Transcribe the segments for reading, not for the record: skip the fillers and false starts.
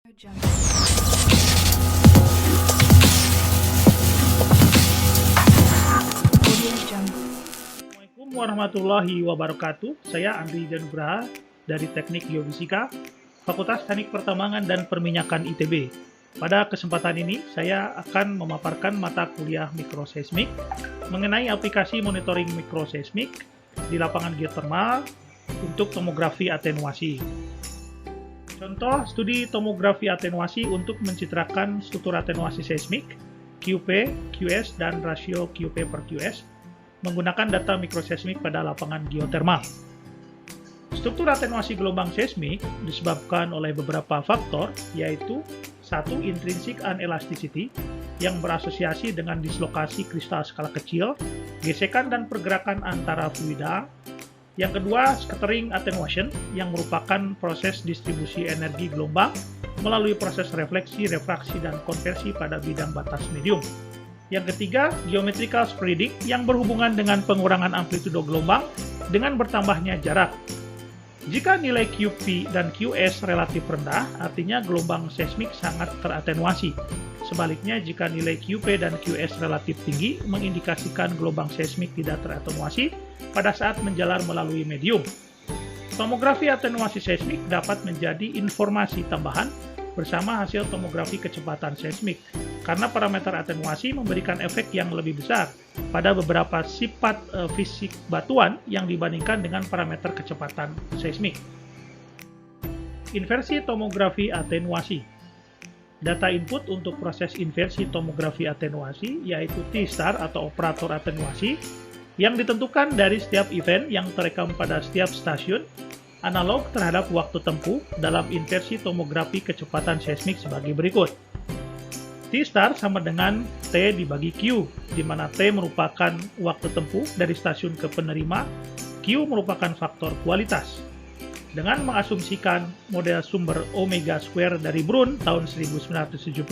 Assalamualaikum warahmatullahi wabarakatuh. Saya Andri Janugraha dari Teknik Geofisika, Fakultas Teknik Pertambangan dan Perminyakan ITB. Pada kesempatan ini, saya akan memaparkan mata kuliah mikroseismik mengenai aplikasi monitoring mikroseismik di lapangan geotermal untuk tomografi atenuasi. Contoh studi tomografi atenuasi untuk mencitrakan struktur atenuasi seismik, QP, QS, dan rasio QP per QS menggunakan data mikroseismik pada lapangan geotermal. Struktur atenuasi gelombang seismik disebabkan oleh beberapa faktor, yaitu 1. Intrinsic unelasticity yang berasosiasi dengan dislokasi kristal skala kecil, gesekan dan pergerakan antara fluida. Yang kedua, scattering attenuation yang merupakan proses distribusi energi gelombang melalui proses refleksi, refraksi, dan konversi pada bidang batas medium. Yang ketiga, geometrical spreading yang berhubungan dengan pengurangan amplitudo gelombang dengan bertambahnya jarak. Jika nilai QP dan QS relatif rendah, artinya gelombang seismik sangat teratenuasi. Sebaliknya, jika nilai QP dan QS relatif tinggi, mengindikasikan gelombang seismik tidak teratenuasi pada saat menjalar melalui medium. Tomografi atenuasi seismik dapat menjadi informasi tambahan bersama hasil tomografi kecepatan seismik, karena parameter atenuasi memberikan efek yang lebih besar pada beberapa sifat fisik batuan yang dibandingkan dengan parameter kecepatan seismik. Inversi tomografi atenuasi. Data input untuk proses inversi tomografi atenuasi yaitu T-star atau operator atenuasi yang ditentukan dari setiap event yang terekam pada setiap stasiun analog terhadap waktu tempuh dalam inversi tomografi kecepatan seismik sebagai berikut. T-star sama dengan T dibagi Q, di mana T merupakan waktu tempuh dari stasiun ke penerima, Q merupakan faktor kualitas. Dengan mengasumsikan model sumber omega square dari Brun tahun 1970,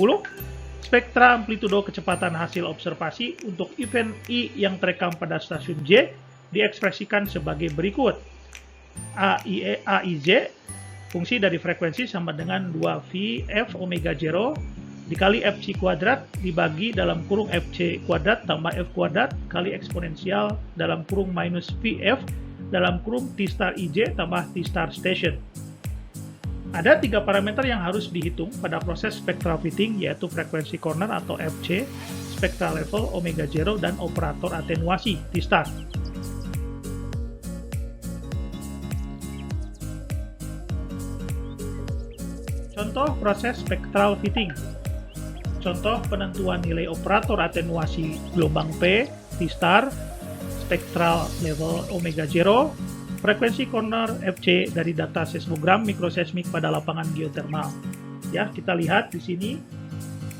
spektra amplitudo kecepatan hasil observasi untuk event I yang terekam pada stasiun J diekspresikan sebagai berikut. AIJ, fungsi dari frekuensi sama dengan 2V F omega 0 dikali Fc kuadrat dibagi dalam kurung Fc kuadrat tambah F kuadrat kali eksponensial dalam kurung minus VF dalam kurung T star IJ tambah T star station. Ada 3 parameter yang harus dihitung pada proses spectral fitting, yaitu frekuensi corner atau FC, spectral level omega 0, dan operator atenuasi T star. Contoh proses spectral fitting. Contoh penentuan nilai operator atenuasi gelombang P, T star, spectral level omega 0, frekuensi corner FC dari data seismogram mikroseismik pada lapangan geotermal. Ya, kita lihat di sini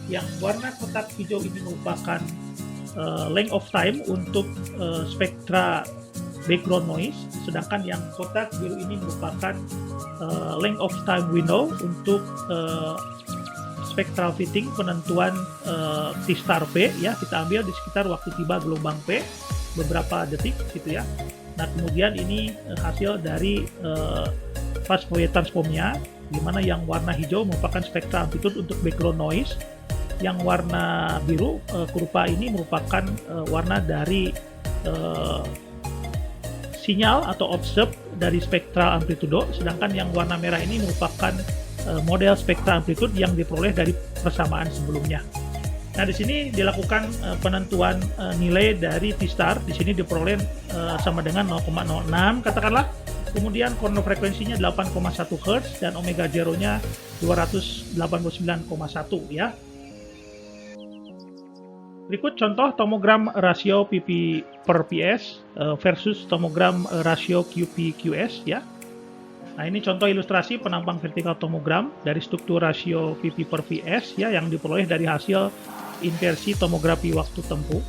yang warna kotak hijau ini merupakan length of time untuk spektra background noise, sedangkan yang kotak biru ini merupakan length of time window untuk spectral fitting penentuan T star P. Ya, kita ambil di sekitar waktu tiba gelombang P beberapa detik gitu ya. Nah, kemudian ini hasil dari fast Fourier transformnya, di mana yang warna hijau merupakan spectral amplitude untuk background noise, yang warna biru kurva ini merupakan warna dari sinyal atau observe dari spektral amplitudo, sedangkan yang warna merah ini merupakan model spektral amplitude yang diperoleh dari persamaan sebelumnya. Nah, di sini dilakukan penentuan nilai dari T-star. Di sini diperoleh sama dengan 0,06 katakanlah. Kemudian corner frekuensinya 8,1 Hz dan omega 0-nya 289,1 ya. Berikut contoh tomogram rasio PP per PS versus tomogram rasio QP QS ya. Nah, ini contoh ilustrasi penampang vertikal tomogram dari struktur rasio PP per PS ya yang diperoleh dari hasil inversi tomografi waktu tempuh.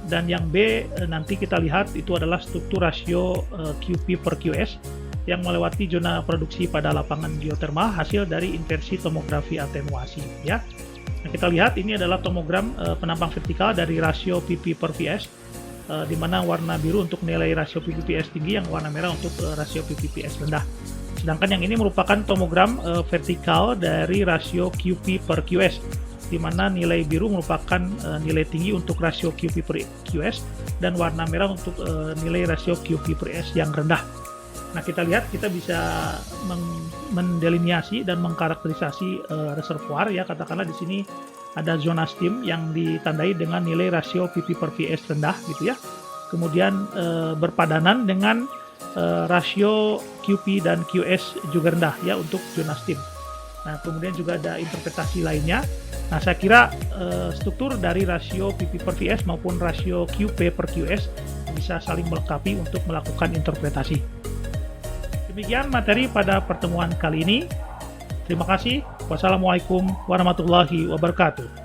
Dan yang B nanti kita lihat itu adalah struktur rasio QP per QS yang melewati zona produksi pada lapangan geotermal hasil dari inversi tomografi atenuasi ya. Nah, kita lihat ini adalah tomogram penampang vertikal dari rasio PP per PS, di mana warna biru untuk nilai rasio PPPS tinggi, yang warna merah untuk rasio PPPS rendah. Sedangkan yang ini merupakan tomogram vertikal dari rasio QP per QS, di mana nilai biru merupakan nilai tinggi untuk rasio QP per QS dan warna merah untuk nilai rasio QP per S yang rendah. Nah, kita lihat, kita bisa mendeliniasi dan mengkarakterisasi reservoir ya. Katakanlah di sini ada zona steam yang ditandai dengan nilai rasio PP per VS rendah gitu ya. Kemudian berpadanan dengan rasio QP dan QS juga rendah ya untuk zona steam. Nah, kemudian juga ada interpretasi lainnya. Nah, saya kira struktur dari rasio PP per VS maupun rasio QP per QS bisa saling melengkapi untuk melakukan interpretasi. Demikian materi pada pertemuan kali ini. Terima kasih. Wassalamualaikum warahmatullahi wabarakatuh.